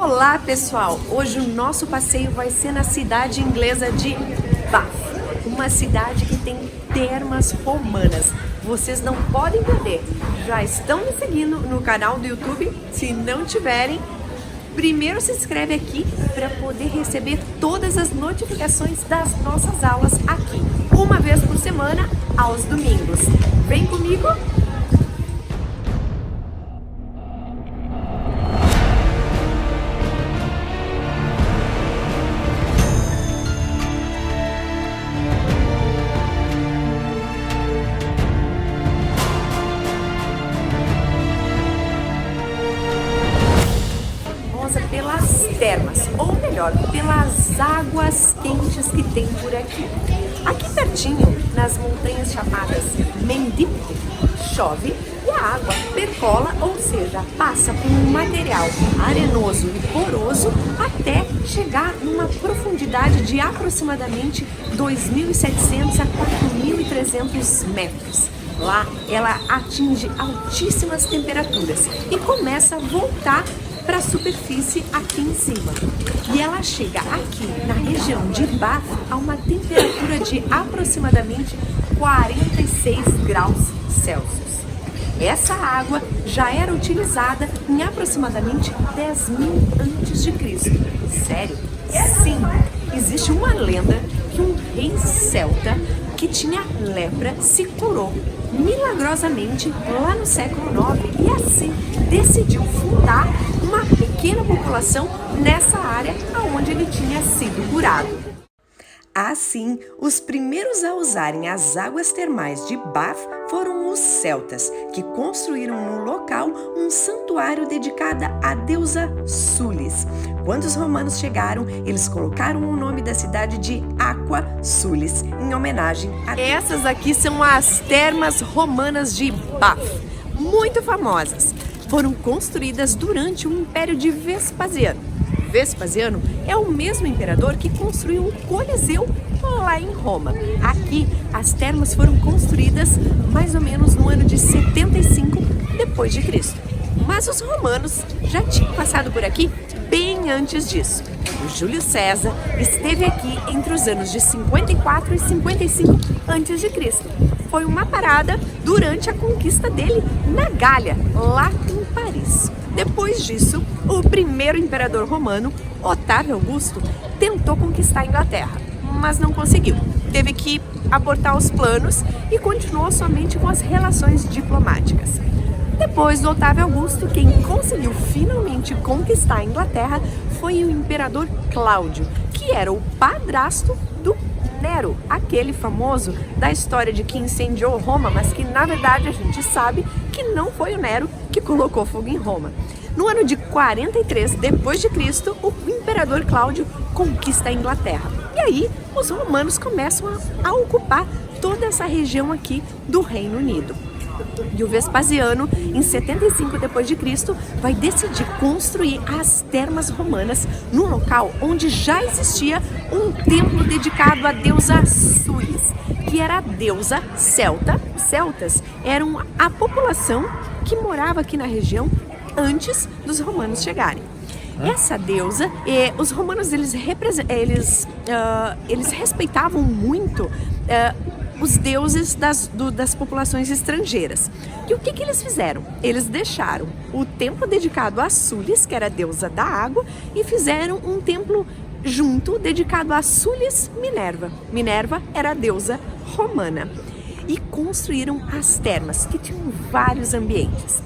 Olá pessoal, hoje o nosso passeio vai ser na cidade inglesa de Bath, uma cidade que tem termas romanas. Vocês não podem perder. Já estão me seguindo no canal do YouTube? Se não tiverem, primeiro se inscreve aqui para poder receber todas as notificações das nossas aulas aqui, uma vez por semana, aos domingos. Vem comigo! Pelas termas, ou melhor, pelas águas quentes que tem por aqui. Aqui pertinho, nas montanhas chamadas Mendip, chove e a água percola, ou seja, passa por um material arenoso e poroso até chegar numa profundidade de aproximadamente 2.700 a 4.300 metros. Lá ela atinge altíssimas temperaturas e começa a voltar para a superfície aqui em cima. E ela chega aqui na região de Bath a uma temperatura de aproximadamente 46 graus Celsius. Essa água já era utilizada em aproximadamente 10.000 a.C. Sério? Sim! Existe uma lenda que um rei celta que tinha lepra se curou milagrosamente lá no século IX e assim decidiu fundar uma pequena população nessa área onde ele tinha sido curado. Assim, os primeiros a usarem as águas termais de Bath foram os celtas, que construíram no local um santuário dedicado à deusa Sulis. Quando os romanos chegaram, eles colocaram o nome da cidade de Aqua Sulis, em homenagem a... Essas aqui são as termas romanas de Bath, muito famosas. Foram construídas durante o Império de Vespasiano. Vespasiano é o mesmo imperador que construiu o Coliseu lá em Roma. Aqui, as termas foram construídas mais ou menos no ano de 75 depois de Cristo. Mas os romanos já tinham passado por aqui bem antes disso. O Júlio César esteve aqui entre os anos de 54 e 55 a.C. Foi uma parada durante a conquista dele na Gália, lá em Paris. Depois disso, o primeiro imperador romano, Otávio Augusto, tentou conquistar a Inglaterra, mas não conseguiu. Teve que abortar os planos e continuou somente com as relações diplomáticas. Depois do Otávio Augusto, quem conseguiu finalmente conquistar a Inglaterra foi o imperador Cláudio, que era o padrasto do Nero, aquele famoso da história de que incendiou Roma, mas que na verdade a gente sabe que não foi o Nero que colocou fogo em Roma. No ano de 43 depois de Cristo, o imperador Cláudio conquista a Inglaterra. E aí os romanos começam a ocupar toda essa região aqui do Reino Unido. E o Vespasiano, em 75 depois de Cristo, vai decidir construir as termas romanas no local onde já existia um templo dedicado à deusa Sulis, que era a deusa celta. Os celtas eram a população que morava aqui na região antes dos romanos chegarem. Essa deusa, os romanos eles respeitavam muito os deuses das populações estrangeiras. E o que eles fizeram? Eles deixaram o templo dedicado a Sulis, que era a deusa da água, e fizeram um templo junto dedicado a Sulis Minerva. Minerva era a deusa romana. E construíram as termas, que tinham vários ambientes.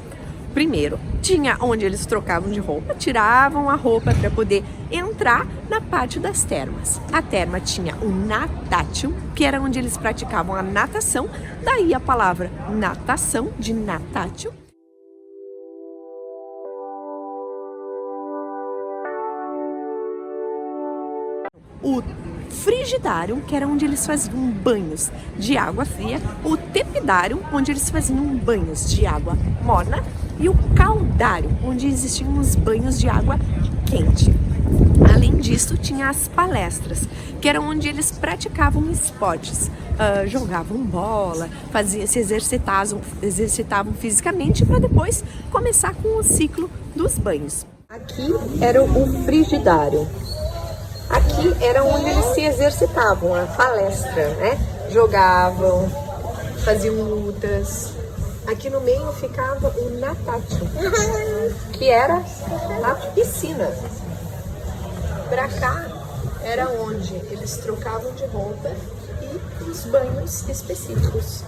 Primeiro, tinha onde eles trocavam de roupa, tiravam a roupa para poder entrar na parte das termas. A terma tinha o natátium, que era onde eles praticavam a natação, daí a palavra natação, de natátium. O frigidário, que era onde eles faziam banhos de água fria, o tepidário, onde eles faziam banhos de água morna, e o caldário, onde existiam os banhos de água quente. Além disso, tinha as palestras, que eram onde eles praticavam esportes, jogavam bola, se exercitavam fisicamente para depois começar com o ciclo dos banhos. Aqui era o frigidário. Aqui era onde eles se exercitavam, a palestra, né? Jogavam, faziam lutas. Aqui no meio ficava o natátil, que era a piscina. Pra cá era onde eles trocavam de roupa e os banhos específicos.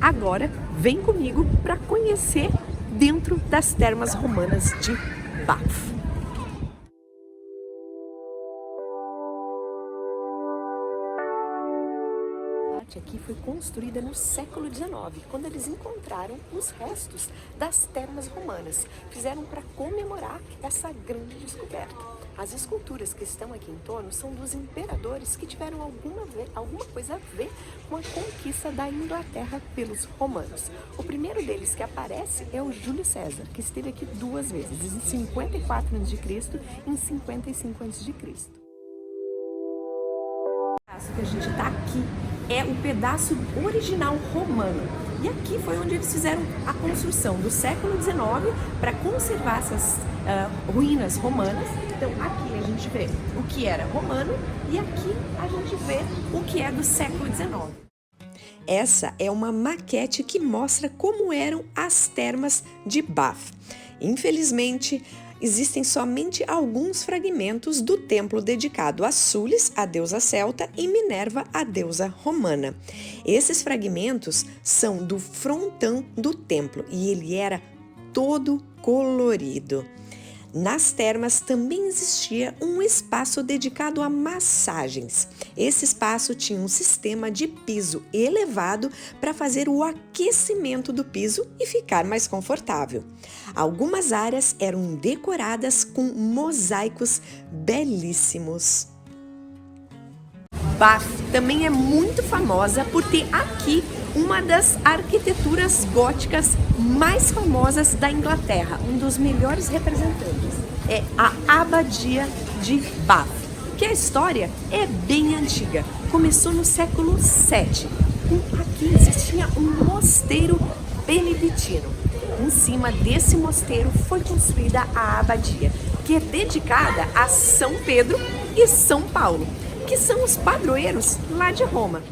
Agora, vem comigo para conhecer dentro das termas romanas de Bath. Aqui foi construída no século XIX, quando eles encontraram os restos das termas romanas. Fizeram para comemorar essa grande descoberta. As esculturas que estão aqui em torno são dos imperadores que tiveram alguma coisa a ver com a conquista da Inglaterra pelos romanos. O primeiro deles que aparece é o Júlio César, que esteve aqui 2 vezes, em 54 a.C. e em 55 a.C. Que a gente está aqui é o pedaço original romano. E aqui foi onde eles fizeram a construção do século XIX para conservar essas ruínas romanas. Então aqui a gente vê o que era romano e aqui a gente vê o que é do século XIX. Essa é uma maquete que mostra como eram as termas de Bath. Infelizmente, existem somente alguns fragmentos do templo dedicado a Sulis, a deusa celta, e Minerva, a deusa romana. Esses fragmentos são do frontão do templo e ele era todo colorido. Nas termas também existia um espaço dedicado a massagens. Esse espaço tinha um sistema de piso elevado para fazer o aquecimento do piso e ficar mais confortável. Algumas áreas eram decoradas com mosaicos belíssimos. Bath também é muito famosa por ter aqui uma das arquiteturas góticas mais famosas da Inglaterra, um dos melhores representantes. É a Abadia de Bath, que a história é bem antiga. Começou no século VII. Aqui existia um mosteiro beneditino. Em cima desse mosteiro foi construída a abadia, que é dedicada a São Pedro e São Paulo, que são os padroeiros lá de Roma.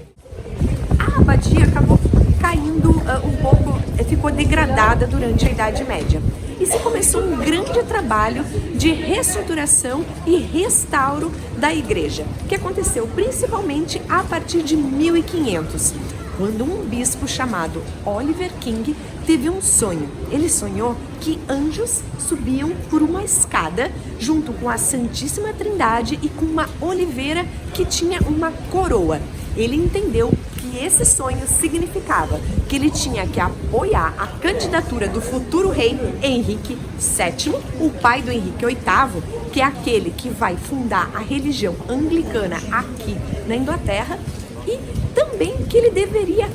A abadia acabou caindo um pouco, ficou degradada durante a Idade Média. E se começou um grande trabalho de reestruturação e restauro da igreja, que aconteceu principalmente a partir de 1500, quando um bispo chamado Oliver King teve um sonho. Ele sonhou que anjos subiam por uma escada junto com a Santíssima Trindade e com uma oliveira que tinha uma coroa. Ele entendeu que esse sonho significava que ele tinha que apoiar a candidatura do futuro rei Henrique VII, o pai do Henrique VIII, que é aquele que vai fundar a religião anglicana aqui na Inglaterra, e também que ele deveria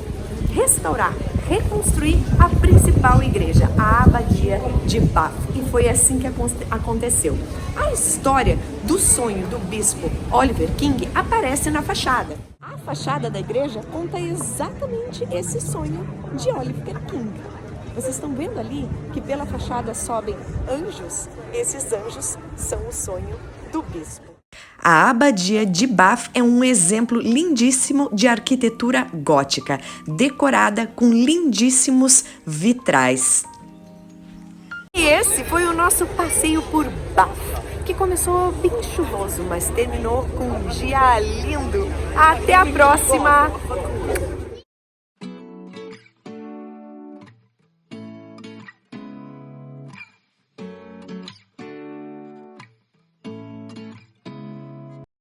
restaurar, reconstruir a principal igreja, a Abadia de Bath. E foi assim que aconteceu. A história do sonho do bispo Oliver King aparece na fachada. A fachada da igreja conta exatamente esse sonho de Oliver King. Vocês estão vendo ali que pela fachada sobem anjos? Esses anjos são o sonho do bispo. A Abadia de Bath é um exemplo lindíssimo de arquitetura gótica, decorada com lindíssimos vitrais. E esse foi o nosso passeio por Bath, que começou bem chuvoso, mas terminou com um dia lindo. Até a próxima!